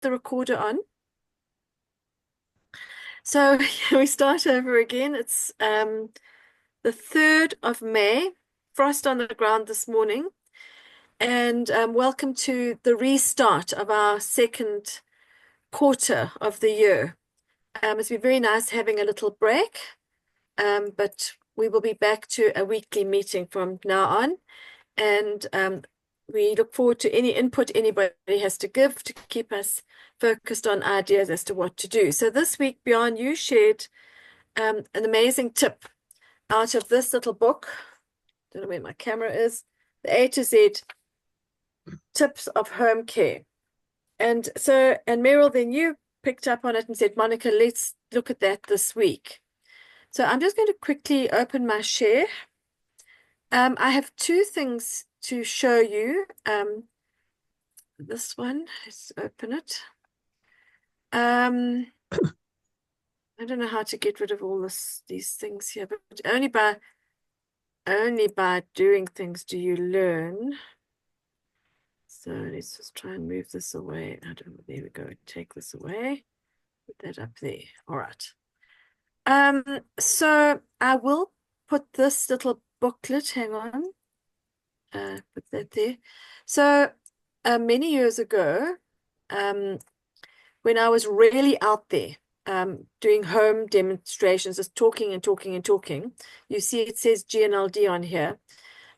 the recorder on. So we start over again. It's the 3rd of May, frost on the ground this morning. And welcome to the restart of our second quarter of the year. It's been very nice having a little break, but we will be back to a weekly meeting from now on. And we look forward to any input anybody has to give to keep us focused on ideas as to what to do. So this week, Bjorn, you shared an amazing tip out of this little book. Don't know where my camera is. The A to Z tips of home care. And Meryl, then you picked up on it and said, Monica, let's look at that this week. So I'm just going to quickly open my share. I have two things to show you. This one, let's open it. I don't know how to get rid of all these things here, but only by doing things do you learn. So let's just try and move this away. I don't know. There we go. Take this away. Put that up there. All right. So I will put this little booklet, hang on. Put that there. So many years ago, when I was really out there, doing home demonstrations, just talking and talking and talking, you see it says GNLD on here.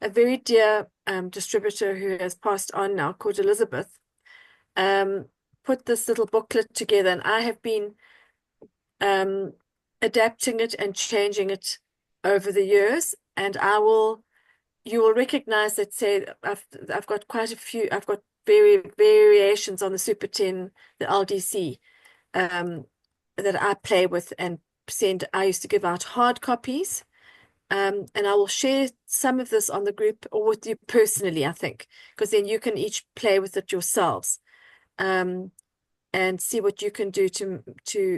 A very dear distributor who has passed on now, called Elizabeth, put this little booklet together, and I have been adapting it and changing it over the years. And you will recognize that. Say I've got quite a few. I've got variations on the Super 10, the LDC, that I play with and send. I used to give out hard copies. And I will share some of this on the group or with you personally, I think, because then you can each play with it yourselves, and see what you can do to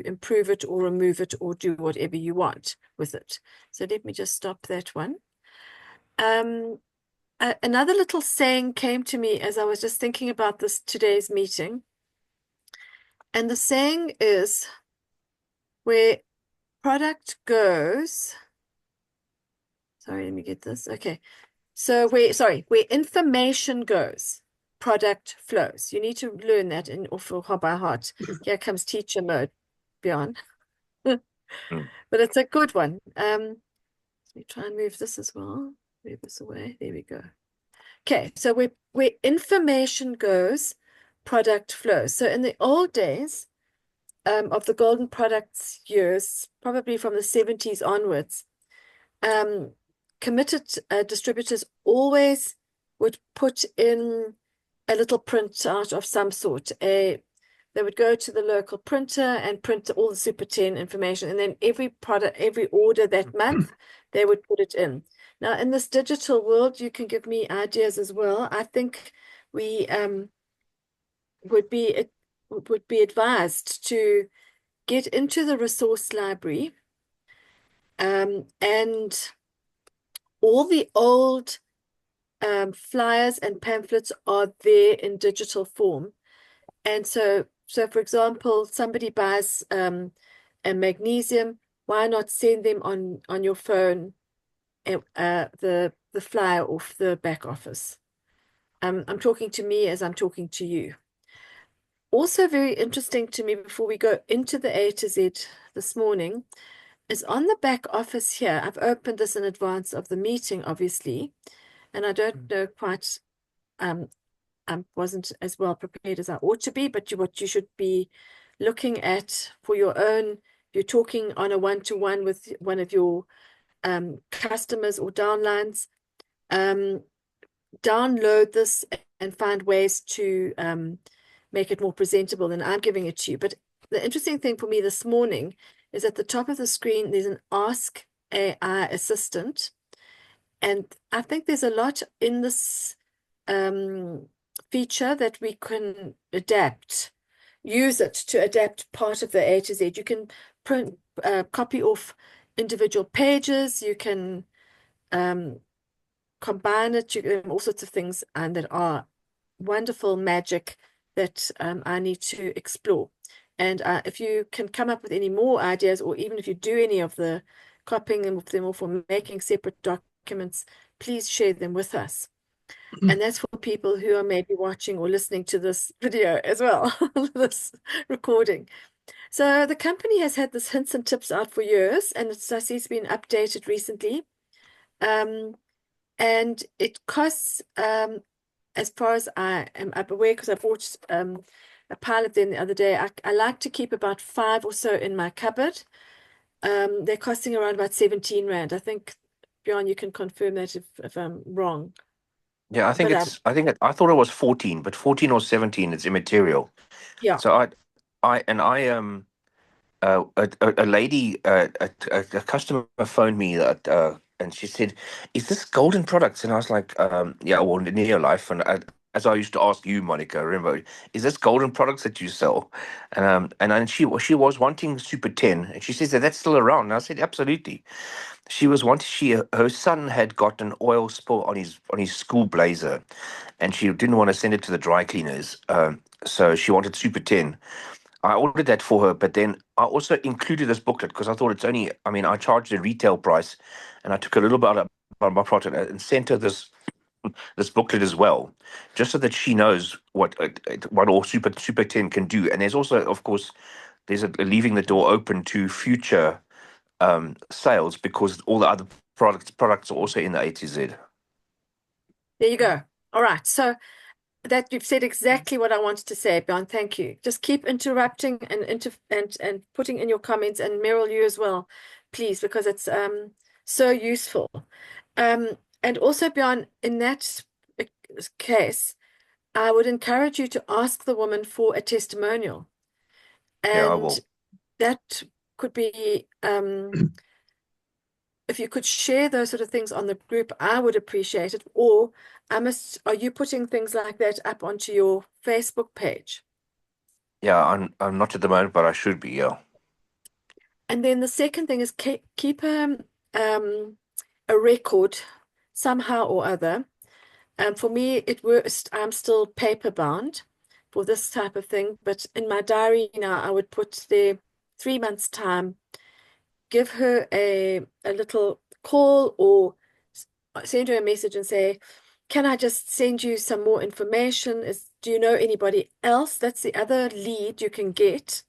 improve it or remove it or do whatever you want with it. So let me just stop that one. Another little saying came to me as I was just thinking about today's meeting. And the saying is, where product goes, sorry, let me get this. Okay. So where information goes, product flows. You need to learn that by heart. Here comes teacher mode, Bjorn. But it's a good one. Let me try and move this as well. Move this away. There we go. Okay, so where information goes, product flows. So in the old days of the golden products years, probably from the 70s onwards, committed distributors always would put in a little printout of some sort. They would go to the local printer and print all the Super 10 information, and then every order that month, they would put it in. Now, in this digital world, you can give me ideas as well. I think we would be advised to get into the resource library, and all the old flyers and pamphlets are there in digital form. And so for example, somebody buys a magnesium, why not send them on your phone the flyer off the back office? I'm talking to me as I'm talking to you. Also very interesting to me before we go into the A to Z this morning is on the back office here. I've opened this in advance of the meeting, obviously, and I don't know quite, I wasn't as well prepared as I ought to be, but what you should be looking at for your own, if you're talking on a one-to-one with one of your customers or downlines, download this and find ways to make it more presentable than I'm giving it to you. But the interesting thing for me this morning is at the top of the screen, there's an Ask AI Assistant. And I think there's a lot in this feature that we can use it to adapt part of the A to Z. You can copy off individual pages. You can combine it. You can all sorts of things, and that are wonderful magic that I need to explore. And if you can come up with any more ideas, or even if you do any of the copying them or for making separate documents, please share them with us. And that's for people who are maybe watching or listening to this video as well, this recording. So the company has had this hints and tips out for years, and I see it's been updated recently. Um, and it costs, as far as I am up aware, because I bought a pilot then the other day, I like to keep about five or so in my cupboard. They're costing around about 17 Rand. I think, Bjorn, you can confirm that if I'm wrong. Yeah, But I thought it was 14, but 14 or 17 is immaterial. yeah, So a lady, a customer phoned me that, and she said, "Is this Golden Products?" And I was like, "Yeah, well, near life." And as I used to ask you, Monica, remember, is this Golden Products that you sell? And she was wanting Super 10, and she says that that's still around. And I said, absolutely. She was wanting her son had got an oil spill on his school blazer, and she didn't want to send it to the dry cleaners. So she wanted Super 10. I ordered that for her, but then I also included this booklet because I thought it's only, I mean, I charged the retail price, and I took a little bit out of my profit and sent her this booklet as well, just so that she knows what all Super 10 can do. And there's also, of course, there's a leaving the door open to future sales because all the other products are also in the A to Z. there you go. All right. So that you've said exactly what I wanted to say, Bjorn. Thank you. Just keep interrupting and putting in your comments, and Meryl, you as well, please, because it's so useful. And also, Bjorn, in that case, I would encourage you to ask the woman for a testimonial, Yeah, I and will. that could be if you could share those sort of things on the group, I would appreciate it. Or are you putting things like that up onto your Facebook page? Yeah, I'm not at the moment, but I should be. Yeah, And then the second thing is keep um, a record somehow or other. For me, it works. I'm still paper bound for this type of thing, but in my diary now, I would put there 3 months' time, give her a little call or send her a message and say, can I just send you some more information? Do you know anybody else? That's the other lead you can get,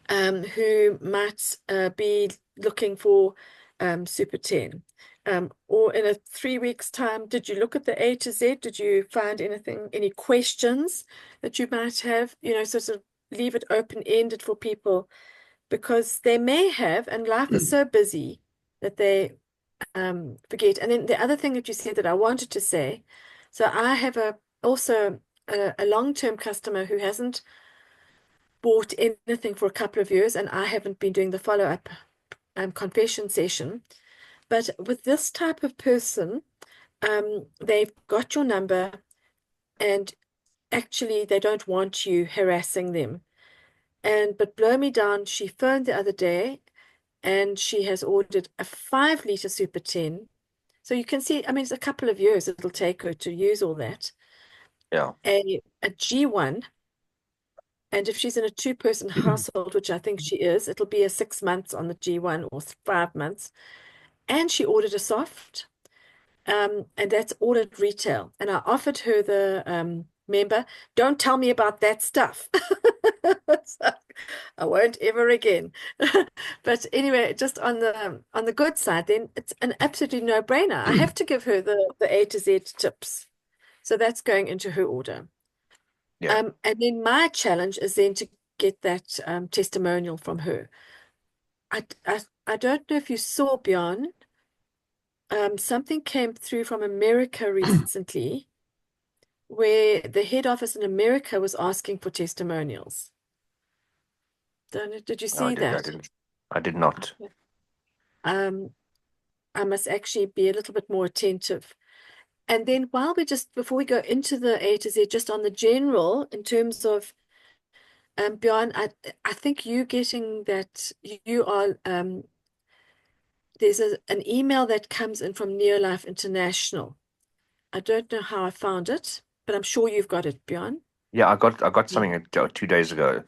who might be looking for Super 10. Or in a 3 weeks' time, did you look at the A to Z? Did you find anything, any questions that you might have? Sort of leave it open-ended for people because they may have, and life is so busy that they forget. And then the other thing that you said that I wanted to say, so I have also a long-term customer who hasn't bought anything for a couple of years, and I haven't been doing the follow-up confession session. But with this type of person, they've got your number, and actually they don't want you harassing them. But blow me down, she phoned the other day and she has ordered a 5 liter Super 10. So you can see, I mean, it's a couple of years it'll take her to use all that. yeah. A G1, and if she's in a two-person household, which I think she is, it'll be a 6 months on the G1 or 5 months. And she ordered a soft, and that's ordered retail. And I offered her the member, don't tell me about that stuff. So, I won't ever again. But anyway, just on the good side, then it's an absolutely no-brainer. I have to give her the A to Z tips. So that's going into her order. Yeah. And then my challenge is then to get that testimonial from her. I don't know if you saw, Bjorn, something came through from America recently where the head office in America was asking for testimonials. Don't know, did you No, see I that? didn't. I did not. Okay. Um, I must actually be a little bit more attentive. And then before we go into the A to Z, just on the general, in terms of Bjorn, I think you getting that you are there's an email that comes in from Neolife International. I don't know how I found it, but I'm sure you've got it, Bjorn. Yeah, I got Yeah. something 2 days ago.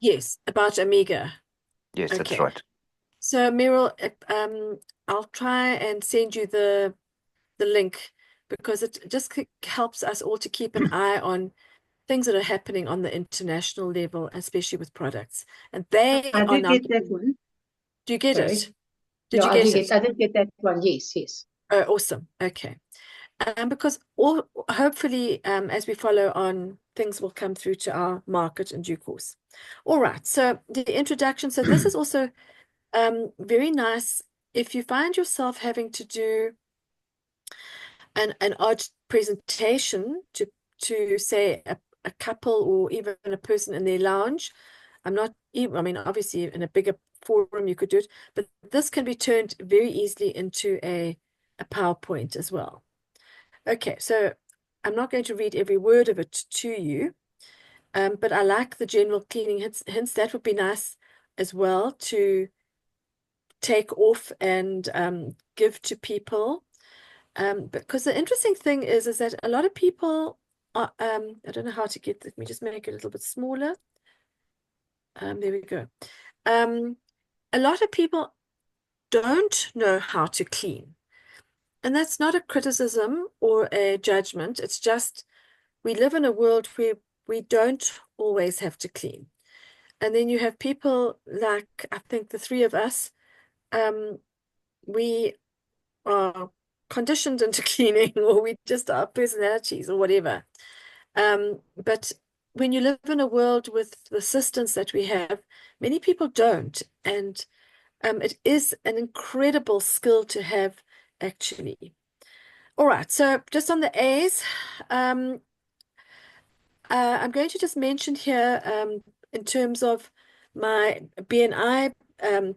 Yes, about Amiga. Yes, that's Okay. right. So Meryl, I'll try and send you the link because it just helps us all to keep an eye on things that are happening on the international level, especially with products. And they I are did now get that getting, one. do you get it? Sorry. Did Yeah, you get it? I did get that one. Yes, yes. Oh, awesome. Okay. Because hopefully, as we follow on, things will come through to our market in due course. All right. So the introduction. So this is also very nice. If you find yourself having to do an odd presentation to say a couple or even a person in their lounge, I'm not even, I mean, obviously in a bigger forum you could do it, but this can be turned very easily into a PowerPoint as well. Okay, so I'm not going to read every word of it to you, but I like the general cleaning hints. That would be nice as well to take off and give to people. Because the interesting thing is that a lot of people are, I don't know how to get, let me just make it a little bit smaller. There we go. Um, a lot of people don't know how to clean. And that's not a criticism or a judgment. It's just we live in a world where we don't always have to clean. And then you have people like, I think the three of us, um, we are conditioned into cleaning, or we just our personalities or whatever. But when you live in a world with the assistance that we have, many people don't. And it is an incredible skill to have, actually. All right, so just on the A's, um, I'm going to just mention here in terms of my BNI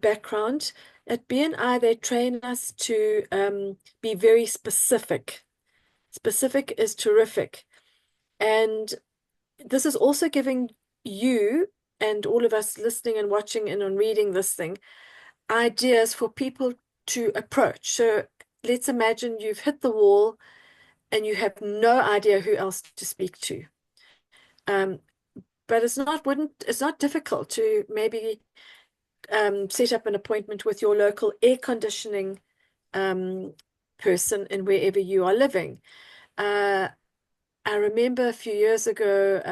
background. At BNI, they train us to be very specific. Specific is terrific. And this is also giving you and all of us listening and watching and on reading this thing ideas for people to approach. So let's imagine you've hit the wall and you have no idea who else to speak to. Um, but it's not difficult to maybe set up an appointment with your local air conditioning um, person in wherever you are living. Uh, I remember a few years ago,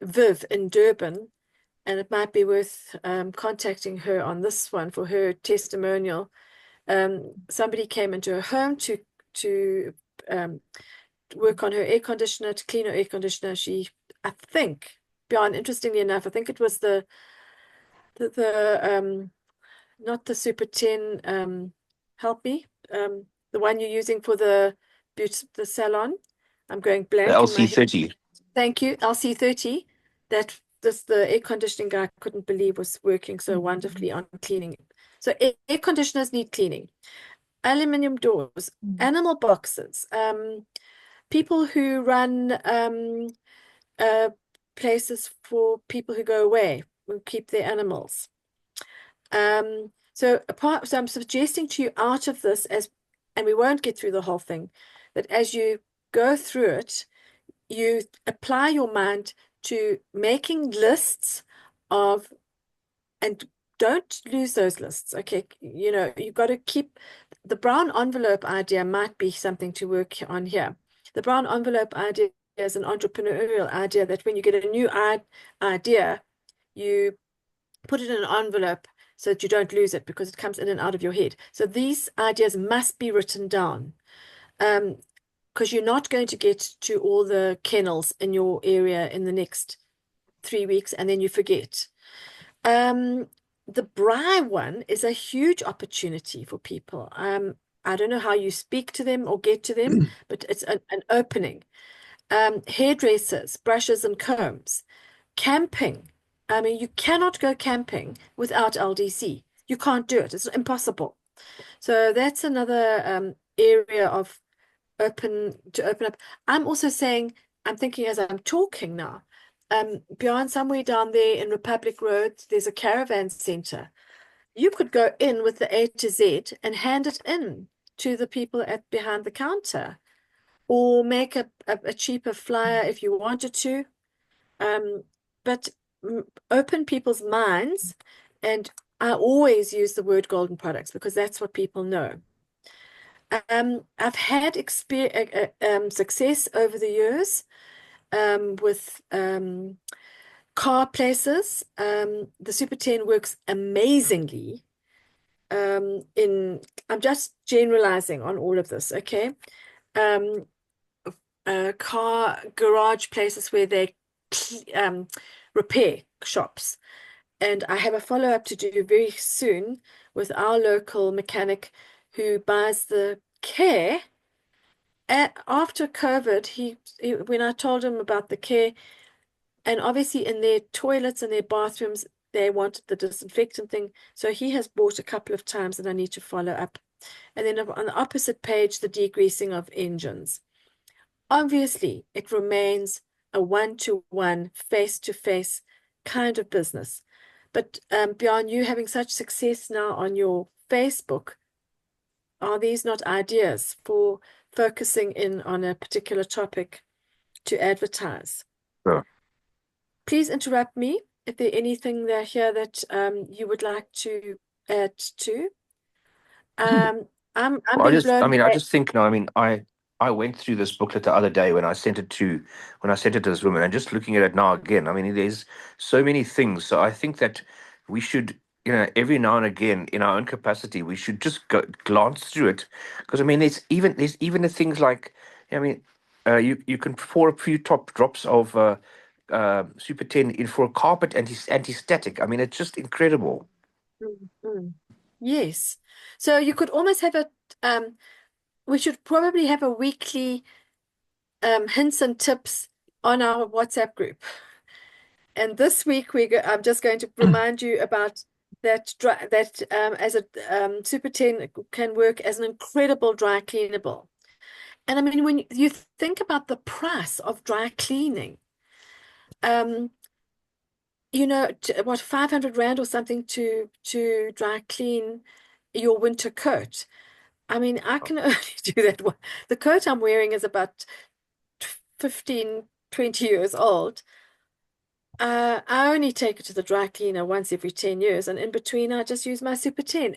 Viv in Durban, and it might be worth contacting her on this one for her testimonial. Somebody came into her home to um, work on her air conditioner, to clean her air conditioner. I think, beyond interestingly enough, I think it was the not the Super 10, help me, the one you're using for the salon. I'm going The blank in my head. LC30. Thank you, LC30. That the air conditioning guy couldn't believe was working so wonderfully on cleaning it. So air conditioners need cleaning. Aluminum doors, animal boxes, people who run uh, places for people who go away, who keep their animals. So I'm suggesting to you out of this and we won't get through the whole thing, that as you go through it, you apply your mind to making lists of, and don't lose those lists. Okay, you've got to keep the brown envelope idea might be something to work on here. The brown envelope idea is an entrepreneurial idea that when you get a new idea, you put it in an envelope so that you don't lose it because it comes in and out of your head. So these ideas must be written down. Because you're not going to get to all the kennels in your area in the next 3 weeks and then you forget. Um, the braai one is a huge opportunity for people. I don't know how you speak to them or get to them, but it's an opening. Hairdressers, brushes and combs, camping. I mean, you cannot go camping without LDC. You can't do it. It's impossible. So that's another area of open up. I'm also saying, I'm thinking as I'm talking now, beyond somewhere down there in Republic Road, there's a caravan center. You could go in with the A to Z and hand it in to the people at behind the counter, or make a cheaper flyer if you wanted to. um, but open people's minds. And I always use the word golden products because that's what people know. I've had success over the years with car places. The Super 10 works amazingly. In I'm just generalizing on all of this, okay? Um, car garage places where they repair shops. And I have a follow-up to do very soon with our local mechanic who buys the care. After COVID, when I told him about the care, and obviously in their toilets and their bathrooms, they wanted the disinfectant thing. So he has bought a couple of times and I need to follow up. And then on the opposite page, the degreasing of engines. Obviously, it remains a one-to-one, face-to-face kind of business. But beyond you having such success now on your Facebook, are these not ideas for focusing in on a particular topic to advertise? Sure. Please interrupt me if there's anything there here that you would like to add to. I'm Well, being blown I away. just think, no, I went through this booklet the other day when I sent it to this woman, and just looking at it now again, I mean, there's so many things. So I think that we should, every now and again, in our own capacity, we should just glance through it, because I mean, there's even the things like, I mean, you can pour a few top drops of Super 10 in for a carpet anti-static. I mean, it's just incredible. Mm, mm. Yes. So you could almost have we should probably have a weekly hints and tips on our WhatsApp group. And this week I'm just going to remind you about that as a Super 10 can work as an incredible dry cleanable. And I mean, when you think about the price of dry cleaning, um, what 500 Rand or something to dry clean your winter coat. I mean, I can only do that one. The coat I'm wearing is about 15, 20 years old. I only take it to the dry cleaner once every 10 years, and in between, I just use my Super 10.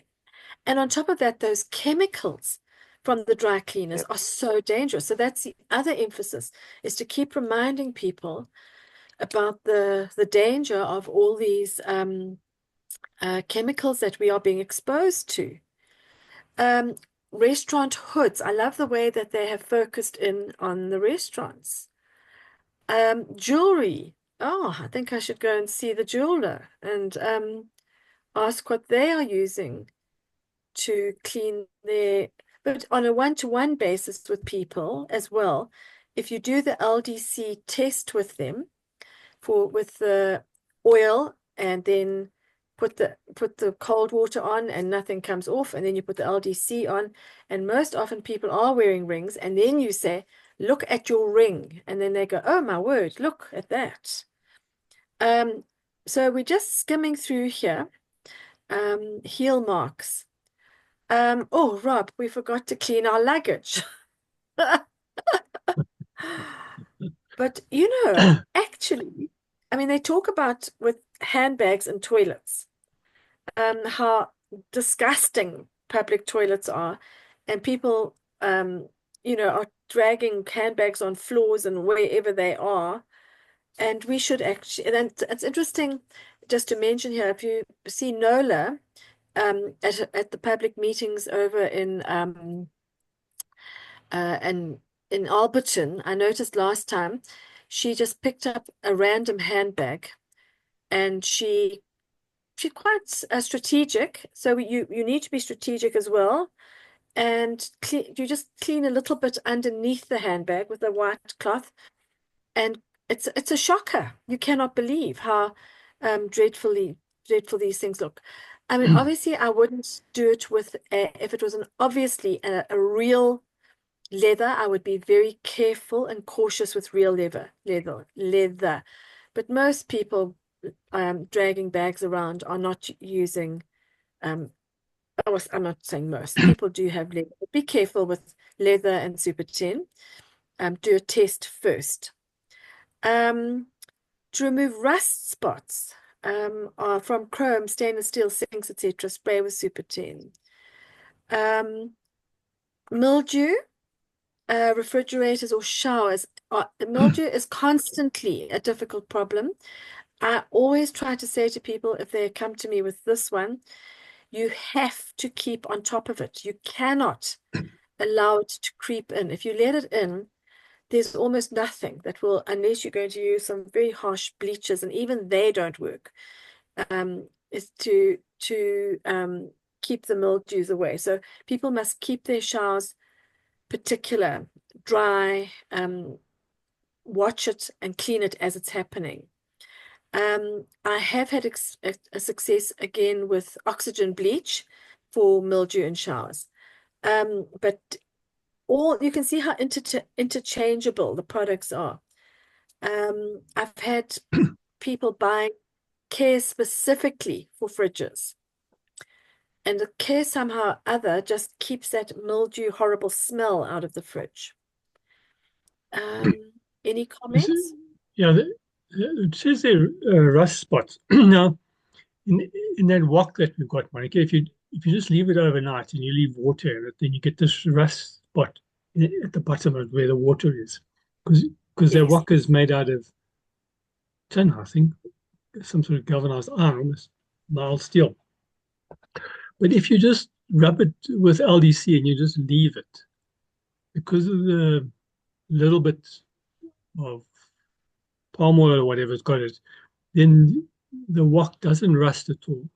And on top of that, those chemicals from the dry cleaners Yeah. are so dangerous. So that's the other emphasis, is to keep reminding people about the danger of all these chemicals that we are being exposed to. Um, Restaurant hoods. I love the way that they have focused in on the restaurants. Jewelry. Oh, I think I should go and see the jeweler and ask what they are using to clean their, but on a one-to-one basis with people as well. If you do the LDC test with them with the oil and then put the cold water on and nothing comes off, and then you put the LDC on, and most often people are wearing rings, and then you say, look at your ring, and then they go, oh my word, look at that. So we're just skimming through here. Heel marks. Oh, Rob, we forgot to clean our luggage. But actually, I mean, they talk about with handbags and toilets, how disgusting public toilets are, and people, are dragging handbags on floors and wherever they are. And we should actually, and it's interesting just to mention here, if you see Nola at the public meetings over and in Alberton, I noticed last time she just picked up a random handbag and she's quite strategic. So you need to be strategic as well. And you just clean a little bit underneath the handbag with a white cloth, and it's a shocker. You cannot believe how dreadful these things look. I mean, obviously, I wouldn't do it if it was obviously a real leather. I would be very careful and cautious with real leather. But most people dragging bags around are not using. Um, I'm not saying most people do have leather, but be careful with leather and Super 10. Do a test first. Um, To remove rust spots from chrome, stainless steel sinks, etc., spray with Super 10. Mildew, refrigerators or showers. Mildew is constantly a difficult problem. I always try to say to people, if they come to me with this one, you have to keep on top of it. You cannot allow it to creep in. If you let it in, there's almost nothing that will, unless you're going to use some very harsh bleaches, and even they don't work, is to keep the mildews away. So people must keep their showers particular, dry, watch it and clean it as it's happening. I have had a success again with oxygen bleach for mildew in showers. But all you can see how interchangeable the products are. I've had people buying Care specifically for fridges, and the Care somehow or other just keeps that mildew horrible smell out of the fridge. Any This comments? yeah, it says there rust spots. Now, in that wok that we've got, Monica, if you just leave it overnight and you leave water in it, then you get this rust spot at the bottom of where the water is, because their Yes. wok is made out of tin, I think, some sort of galvanized iron, almost mild steel. But if you just rub it with LDC and you just leave it, because of the little bit of palm oil or whatever's got it, then the wok doesn't rust at all.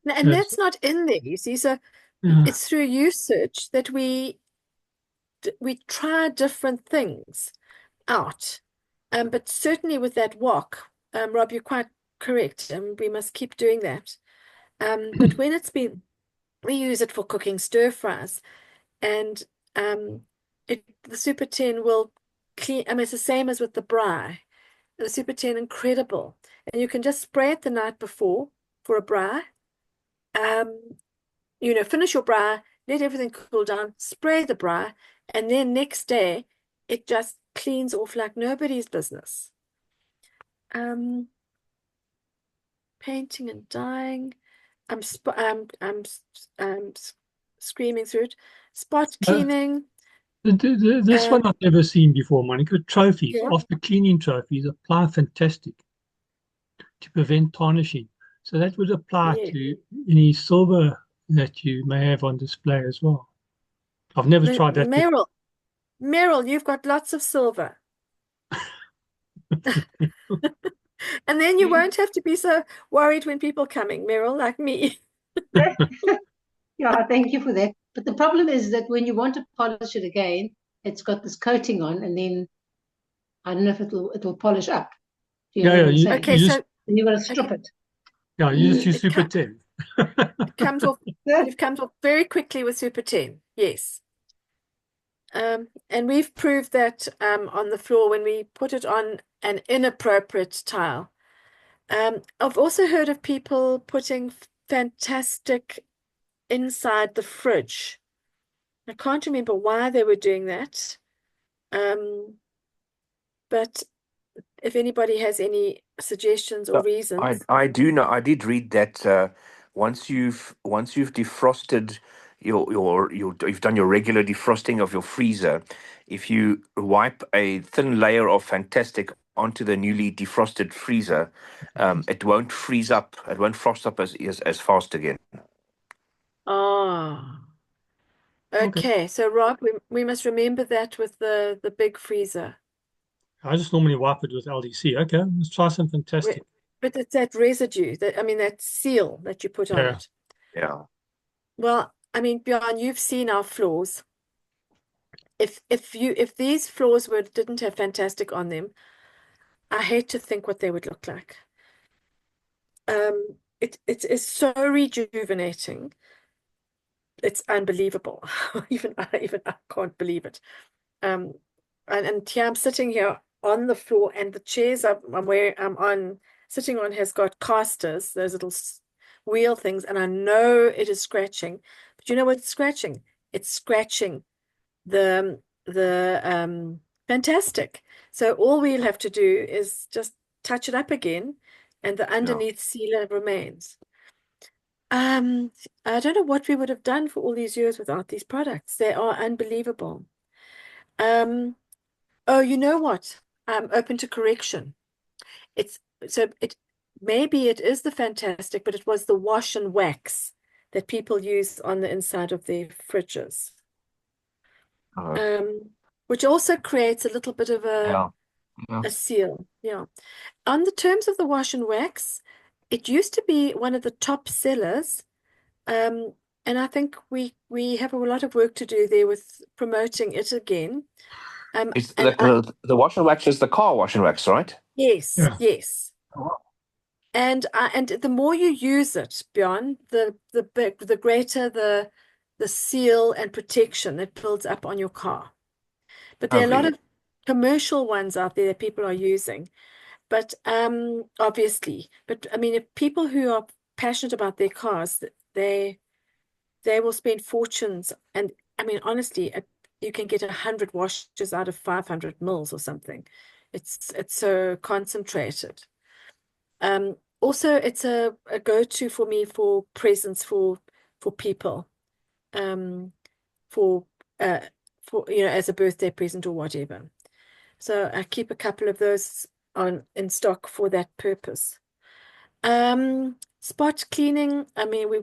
And So it's, that's not in there, you see. So uh, it's through usage that we try different things out. But certainly with that wok, Rob, you're quite correct, and we must keep doing that. But when we use it for cooking stir fries, and the Super 10 will clean. I mean, it's the same as with the braai. The Super 10, incredible, and you can just spray it the night before for a braai. Finish your braai, let everything cool down, spray the braai, and then next day it just cleans off like nobody's business. Painting and dyeing. I'm screaming through it. Spot uh, cleaning. this one I've never seen before, Monica. Trophies. Yeah, After cleaning trophies, apply Fantastic to prevent tarnishing. So that would apply yeah. to any silver that you may have on display as well. I've never tried that before. Meryl, you've got lots of silver. And then you won't have to be so worried when people coming, Meryl, like me. Yeah, thank you for that. But the problem is that when you want to polish it again, it's got this coating on, and then I don't know if it'll polish up. Do you know Yeah, what yeah. I'm saying? Okay, You just so And you've got to strip okay, it. yeah, you just use it, Super co 10. it comes off. It comes off very quickly with Super 10. Yes. And we've proved that on the floor when we put it on an inappropriate tile. I've also heard of people putting Fantastic inside the fridge. I can't remember why they were doing that. But if anybody has any suggestions or So I reasons, I do know I did read that once you've defrosted you've done your regular defrosting of your freezer, if you wipe a thin layer of Fantastic onto the newly defrosted freezer, it won't freeze up. It won't frost up as fast again. ah, Okay. okay. So Rob, we must remember that with the big freezer. I just normally wipe it with LDC. Okay, let's try some Re- Fantastic. But it's that residue that, I mean, that seal that you put on Yeah. it. Yeah. Well, I mean, Bjorn, you've seen our floors. If these floors didn't have Fantastic on them, I hate to think what they would look like. It is so rejuvenating. It's unbelievable. Even I can't believe it. Um, and here I'm sitting here on the floor, and the chairs I'm on sitting on has got casters, those little wheel things, and I know it is scratching. But you know what it's scratching? It's scratching the Fantastic. So all we'll have to do is just touch it up again, and the Yeah. underneath sealer remains. Um, I don't know what we would have done for all these years without these products. They are unbelievable. Um, oh, you know what? I'm open to correction. It's so it maybe it is the Fantastic, but it was the wash and wax that people use on the inside of their fridges. Uh, Um, which also creates a little bit of yeah. Yeah. a seal. Yeah. On the terms of the wash and wax, it used to be one of the top sellers. Um, and I think we have a lot of work to do there with promoting it again. It's And like the wash and wax is the car wash and wax, right? yes, Yeah. yes. Oh, And the more you use it, Bjorn, the greater the seal and protection it builds up on your car. But there are a lot lovely. of commercial ones out there that people are using. But obviously, but I mean, if people who are passionate about their cars, they they will spend fortunes. And I mean, honestly, you can get 100 washes out of 500 mils or something. It's so concentrated. Also, it's a go-to for me for presents for people, um, for uh, for as a birthday present or whatever. So I keep a couple of those on in stock for that purpose. Spot cleaning. I mean, we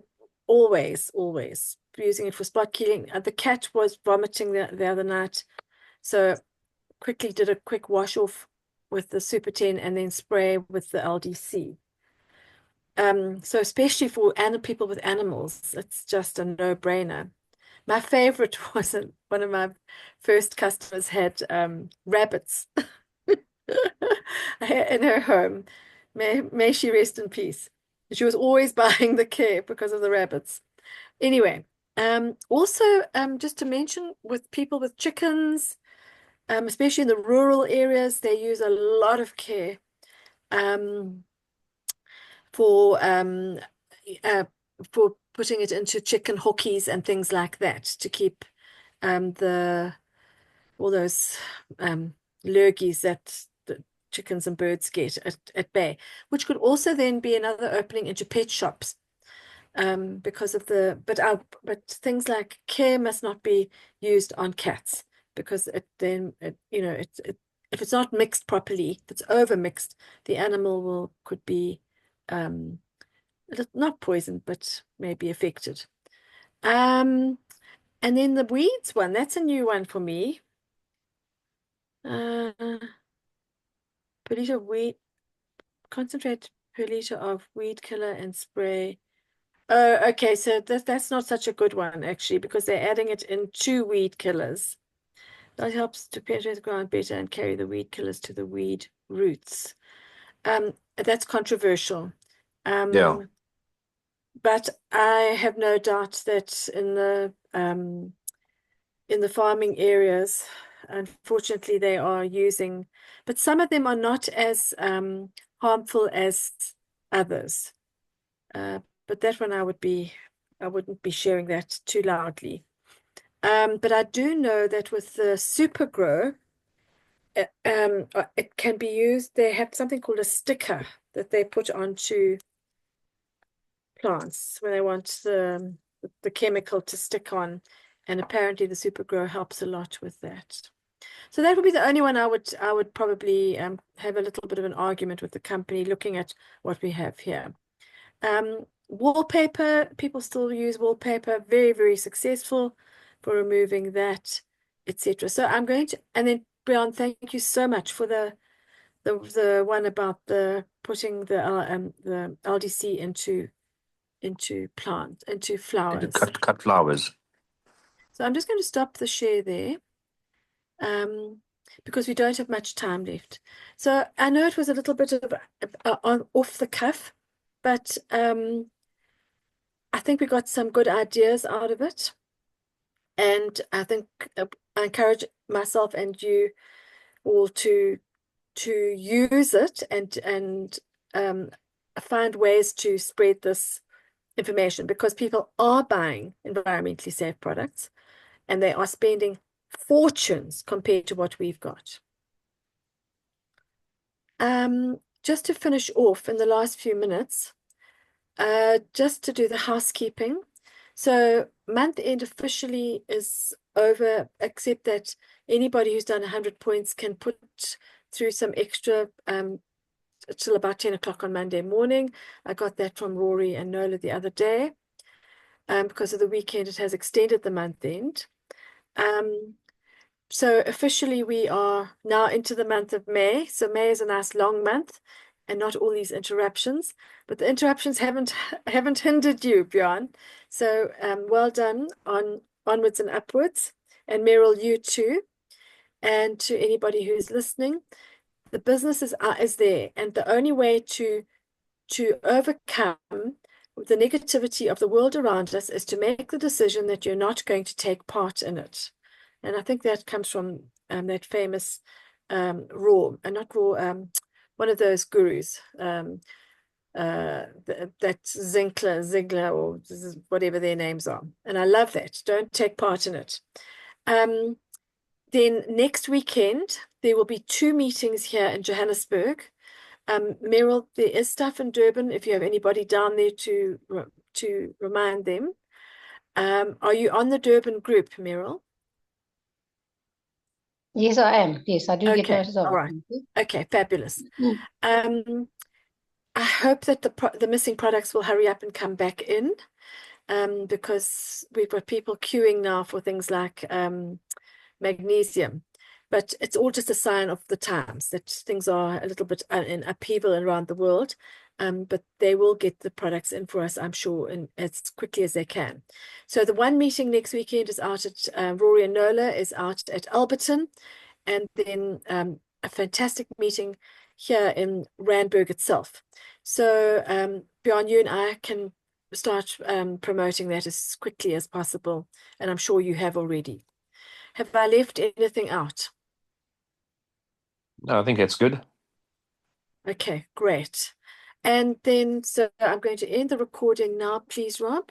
always using it for spot cleaning. The cat was vomiting the other night, so quickly did a quick wash off with the Super 10 and then spray with the LDC. So especially for people with animals, it's just a no-brainer. My favorite was one of my first customers had rabbits in her home. May she rest in peace. She was always buying the care because of the rabbits. Anyway, also just to mention with people with chickens, especially in the rural areas, they use a lot of care um, for um, uh, for putting it into chicken hookies and things like that to keep the all those lurgies that the chickens and birds get at bay, which could also then be another opening into pet shops. Because of but things like care must not be used on cats because if it's not mixed properly, if it's over mixed, the animal will could be um, not poisoned, but maybe affected. Um, and then the weeds one, that's a new one for me. Uh, per liter of weed, concentrate per liter of weed killer and spray. Oh, okay. So that's not such a good one actually, because they're adding it in two weed killers. That helps to penetrate the ground better and carry the weed killers to the weed roots. That's controversial. Yeah. But I have no doubt that in the farming areas, unfortunately, they are using, but some of them are not as harmful as others. But that one I wouldn't be sharing that too loudly. But I do know that with the super grow, it can be used. They have something called a sticker that they put onto plants when they want the chemical to stick on, and apparently the super grow helps a lot with that. So that would be the only one I would probably have a little bit of an argument with the company looking at what we have here. Wallpaper, people still use wallpaper, very, very successful for removing that, etc. So I'm going to, and then Brian, thank you so much for the one about the putting the LDC into And to flowers. cut flowers. So I'm just going to stop the share there, because we don't have much time left. So I know it was a little bit of off the cuff, but I think we got some good ideas out of it. And I think I encourage myself and you all to use it and find ways to spread this information because people are buying environmentally safe products and they are spending fortunes compared to what we've got. Just to finish off in the last few minutes, just to do the housekeeping. So month end officially is over, except that anybody who's done 100 points can put through some extra till about 10 o'clock on Monday morning. I got that from Rory and Nola the other day. Because of the weekend, it has extended the month end. So officially we are now into the month of May. So May is a nice long month and not all these interruptions. But the interruptions haven't hindered you, Bjorn. So well done on onwards and upwards. And Meryl, you too. And to anybody who's listening, the business is there. And the only way to overcome the negativity of the world around us is to make the decision that you're not going to take part in it. And I think that comes from that famous not Raw, one of those gurus, that Ziegler, or whatever their names are. And I love that. Don't take part in it. Then next weekend, there will be 2 meetings here in Johannesburg. Meryl, there is stuff in Durban if you have anybody down there to remind them. Are you on the Durban group, Meryl? Yes, I am. Yes, I do get Okay, notice of all it. right. Okay, fabulous. Mm. I hope that the missing products will hurry up and come back in, because we've got people queuing now for things like magnesium. But it's all just a sign of the times that things are a little bit in upheaval around the world. But they will get the products in for us, I'm sure, as quickly as they can. So the one meeting next weekend is out at Rory and Nola is out at Alberton, and then a fantastic meeting here in Randburg itself. So Bjorn, you and I can start promoting that as quickly as possible, and I'm sure you have already. Have I left anything out? No, I think that's good. Okay, great. And then, so I'm going to end the recording now, please, Rob.